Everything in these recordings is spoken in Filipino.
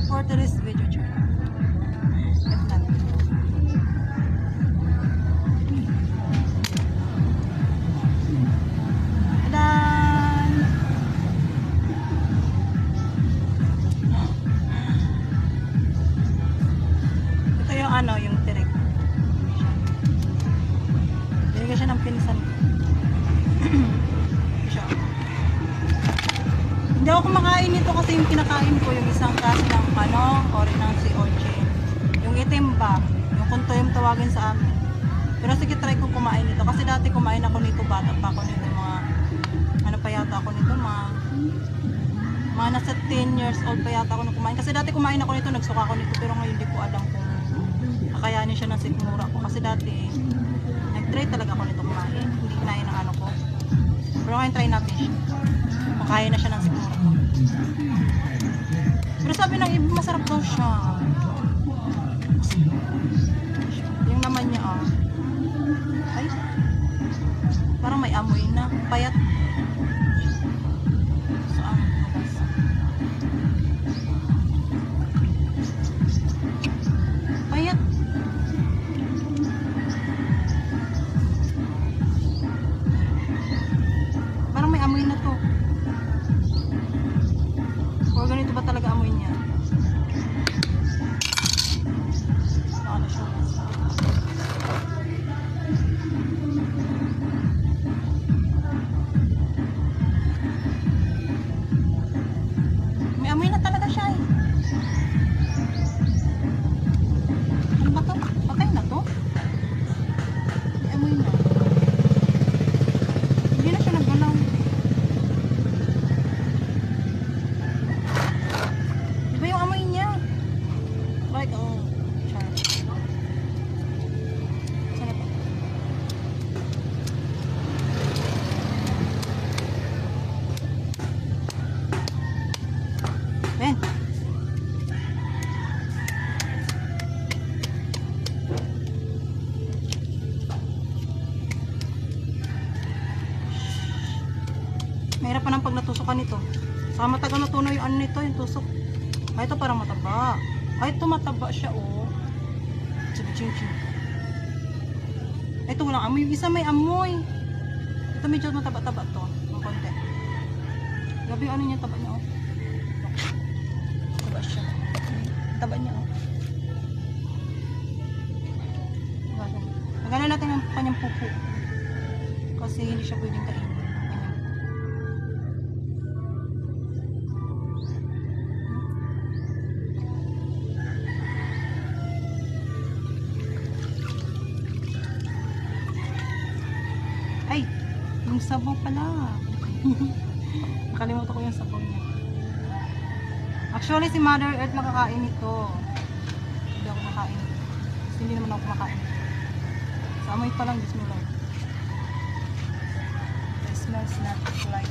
for today's video channel. Ito yung ano, yung tirik. Binigyan siya ng pinsan ko. Siya. Hindi ako kumakain nito kasi yung kinakain ko yung isang klase ng ano, or ng si Oche. Yung itim ba, yung kunto yung tawagin sa amin. Pero sige, try ko kumain nito kasi dati kumain ako nito, bata pa ako nito, mga ano pa yata ako nito, mga nasa 10 years old pa yata ako nung kumain. Kasi dati kumain ako nito, nagsuka ako nito, pero ngayon di ko alam kung kakayanin siya ng sikmura ko. Kasi dati, nag-try talaga ako nito kumain. Hindi kinain ng ano ko. Pero ngayon try natin siya. Kung kaya na siya ng sikmura ko. Pero sabi ng iba, masarap daw siya. Yung naman niya, ay, parang may amoy na. Payat. Payat. Parang may amoy na to. O ganito ba talaga amoy niya? Ano siya? May amoy na talaga siya eh. Ano ba to? Patay na to? May amoy na. Hindi na siya naggalaw. Diba yung amoy niya? Like, oh, char. Saan na to? Ben! Mahirap pa ng pag natusukan nito. Saka matagal na tunaw yung ano nito, yung tusok. Ay, ito parang mataba. Ay, ito mataba siya, oh. Ching-ching. Ay, ito walang amoy. Yung isa may amoy. Ito medyo mataba-taba to. Ng konti. Grabe yung ano niya, taba niya, oh. Taba siya. Taba niya, oh. Magalan natin ang kanyang pupo. Kasi hindi siya pwedeng kainin. Ay, yung sabaw pala. Nakalimutan ko yung sabaw niya. Actually, si Mother Earth makakain ito. Hindi ako makain ito. Kasi hindi naman ako kumakain. Sa amoy pa lang, bismillah. It smells not like.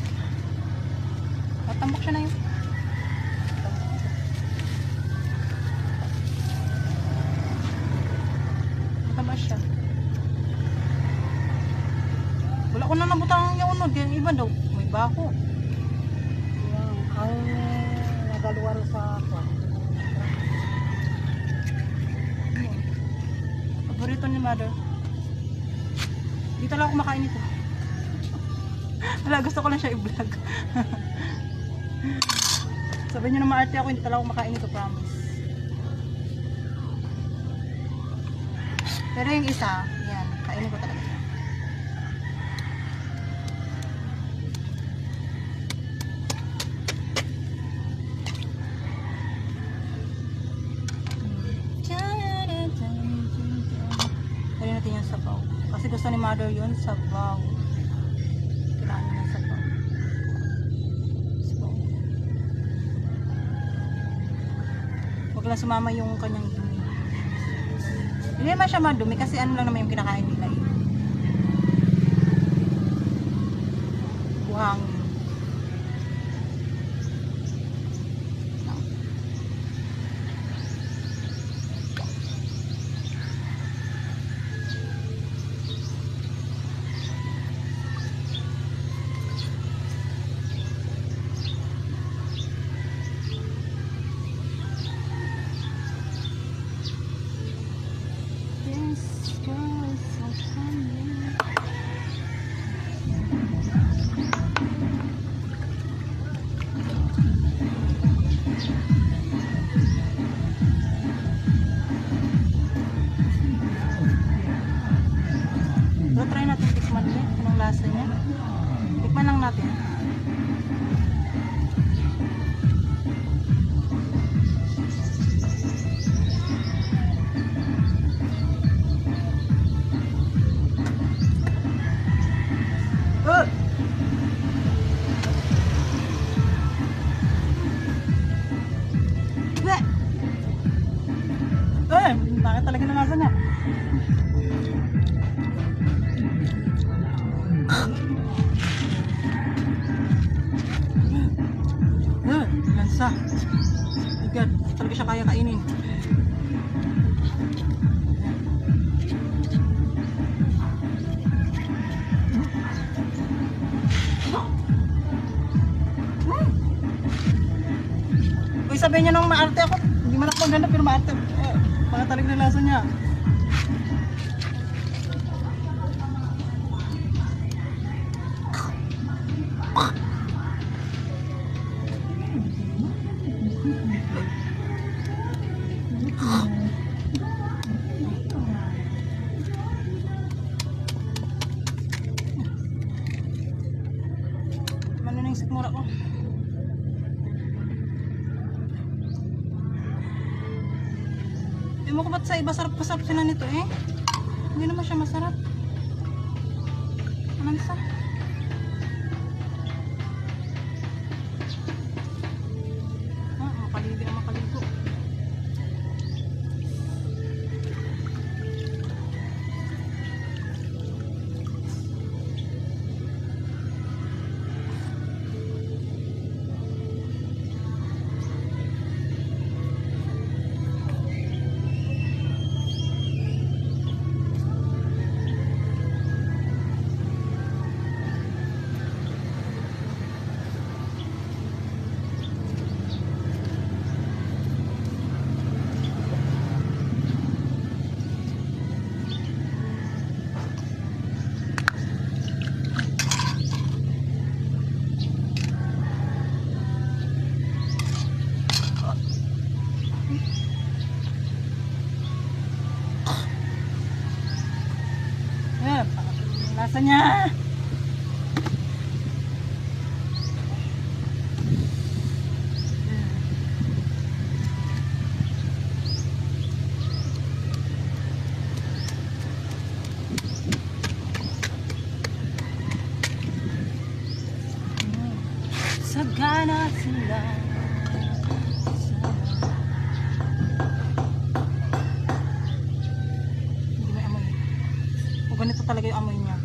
Matambok siya na yun. Mataba siya. Wala ko na nabutang yung unod. Yung iba daw, may bako. Ang nagaluwar sa Paborito ni Mother. Dito lang ako makain ito. Wala, gusto ko lang siya i-vlog. Sabi niyo na maarte ako, hindi talaga ako makain ito, promise. Pero yung isa, yan, kainin ko talaga. Kainin natin yung sabaw. Kasi gusto ni Mother yun, sabaw. Kailangan niya ng sabaw. Sabaw. Huwag lang sumama yung kanyang dumi. Hindi naman siya madumi kasi ano lang naman yung kinakain nila eh. Buhangin. So, try natin tikman niya. Anong lasa niya? Tikman lang natin. Bleh! Bakit talaga ng lasa niya? Lansa. Agad. Talaga siya kaya kainin. Uy, sabihin niya nung maarte ako. Hindi man ako maganda pero maarte. Baka talaga ng lasa niya. Ano na yung sikmura ko? Ewan ko ba't sa iba sarap-pasarap sila nito eh. Hindi naman siya masarap. Anong sa? Makaligo na makaligo. Lasa niya. Sagana sila. Hindi may amoy. O ganito talaga yung amoy niya.